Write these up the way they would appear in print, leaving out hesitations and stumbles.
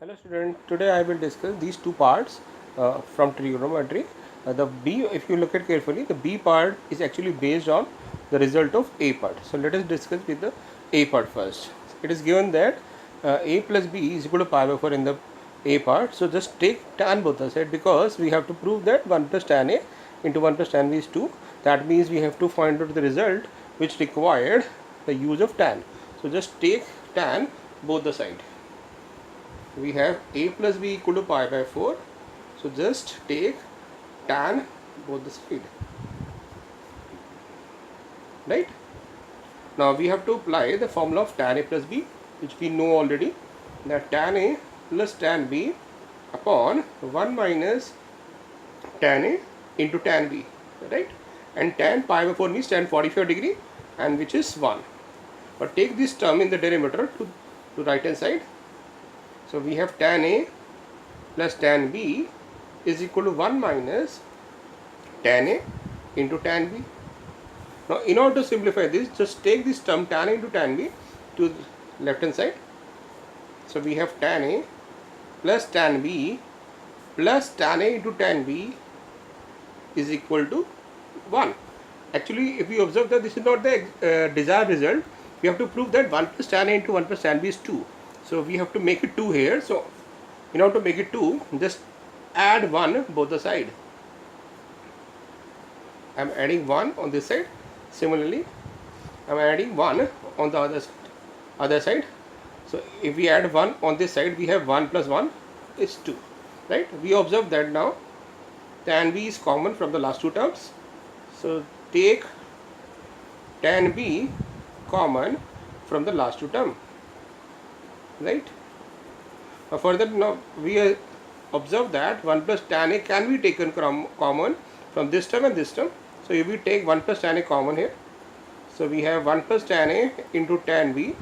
Hello student, today I will discuss these two parts from trigonometry. The B, if you look at carefully, the B part is actually based on the result of A part. So let us discuss with the A part first. It is given that A plus B is equal to pi by 4 in the A part. So just take tan both the side because we have to prove that 1 plus tan A into 1 plus tan B is 2. That means we have to find out the result which required the use of tan. So just take tan both the side. We have A plus B equal to pi by 4. So just take tan both the side. Right? Now we have to apply the formula of tan A plus B, which we know already, that tan A plus tan B upon 1 minus tan A into tan B. Right? And tan pi by 4 means tan 45 degree, and which is 1. But take this term in the denominator to right hand side. So we have tan A plus tan B is equal to 1 minus tan A into tan B. Now in order to simplify this, just take this term tan A into tan B to the left hand side. So we have tan A plus tan B plus tan A into tan B is equal to 1. Actually, if we observe that this is not the desired result, we have to prove that 1 plus tan A into 1 plus tan B is 2. So we have to make it 2 here. So in order to make it 2, just add 1 both the side. I am adding 1 on this side. Similarly, I am adding 1 on the other side. So if we add 1 on this side, we have 1 plus 1 is 2. Right? We observe that now tan B is common from the last two terms. So take tan B common from the last two terms. Right? Further, now we observe that 1 plus tan A can be taken common from this term and this term. So if we take 1 plus tan A common here, so we have 1 plus tan A into tan B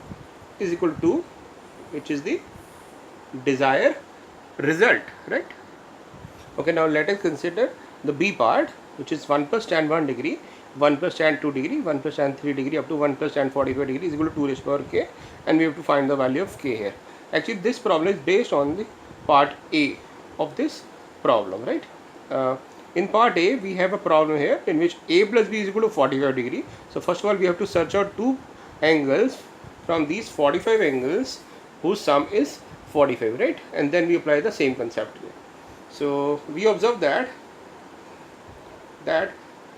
is equal to 2, which is the desired result, right? Okay, now let us consider the B part, which is 1 plus tan 1 degree, 1 plus tan 2 degree, 1 plus tan 3 degree up to 1 plus tan 45 degree is equal to 2 raised to power k, and we have to find the value of k here. Actually, this problem is based on the part A of this problem, right? In part A, we have a problem here in which A plus B is equal to 45 degree. So first of all, we have to search out two angles from these 45 angles whose sum is 45, right? And then we apply the same concept here. So we observe that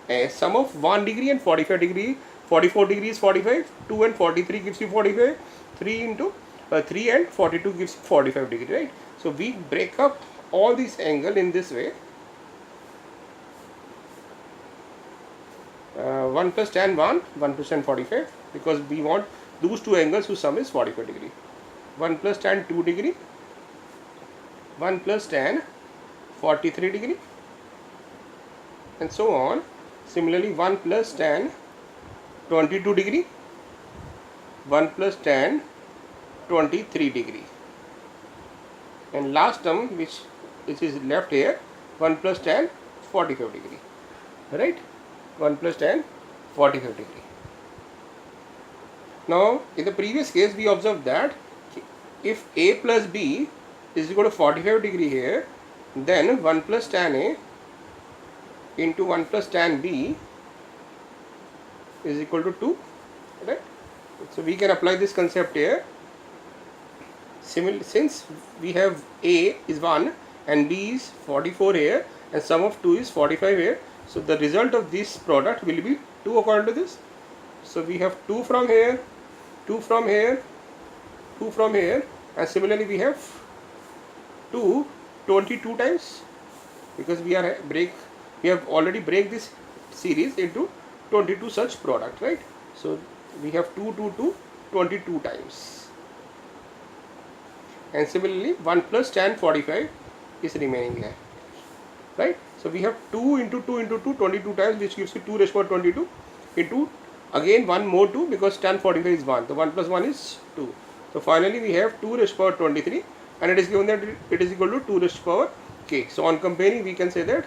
a sum of 1 degree and 45 degree, 44 degree is 45, 2 and 43 gives you 45, 3 into 3 and 42 gives 45 degree, right? So we break up all these angles in this way. 1 plus tan 1, 1 plus tan 45, because we want those two angles whose sum is 45 degree. 1 plus tan 2 degree, 1 plus tan 43 degree, and so on. Similarly, 1 plus tan 22 degree, 1 plus tan 23 degree, and last term which is left here, 1 plus tan 45 degree, right? 1 plus tan 45 degree. Now in the previous case we observed that if A plus B is equal to 45 degree here, then 1 plus tan A into 1 plus tan B is equal to 2, right? So we can apply this concept here. Since we have A is 1 and B is 44 here and sum of 2 is 45 here, so the result of this product will be 2 according to this. So we have 2 from here, 2 from here, 2 from here, and similarly we have 2 22 times, because we have already break this series into 22 such product, right? So we have 2 2 2 22 times, and similarly 1 plus tan 45 is remaining here, right? So we have 2 into 2 into 2 22 times, which gives you 2 raised to power 22 into again 1 more 2, because tan 45 is 1, so 1 plus 1 is 2. So finally we have 2 raised to power 23, and it is given that it is equal to 2 raised to power k. So on comparing, we can say that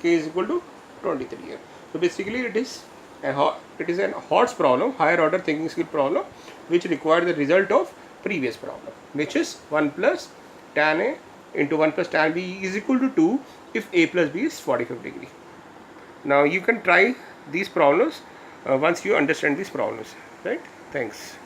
k is equal to 23 here. So basically it is an Hodge problem, higher order thinking skill problem, which requires the result of previous problem, which is 1 plus tan A into 1 plus tan B is equal to 2 if A plus B is 45 degree. Now you can try these problems once you understand these problems, right? Thanks.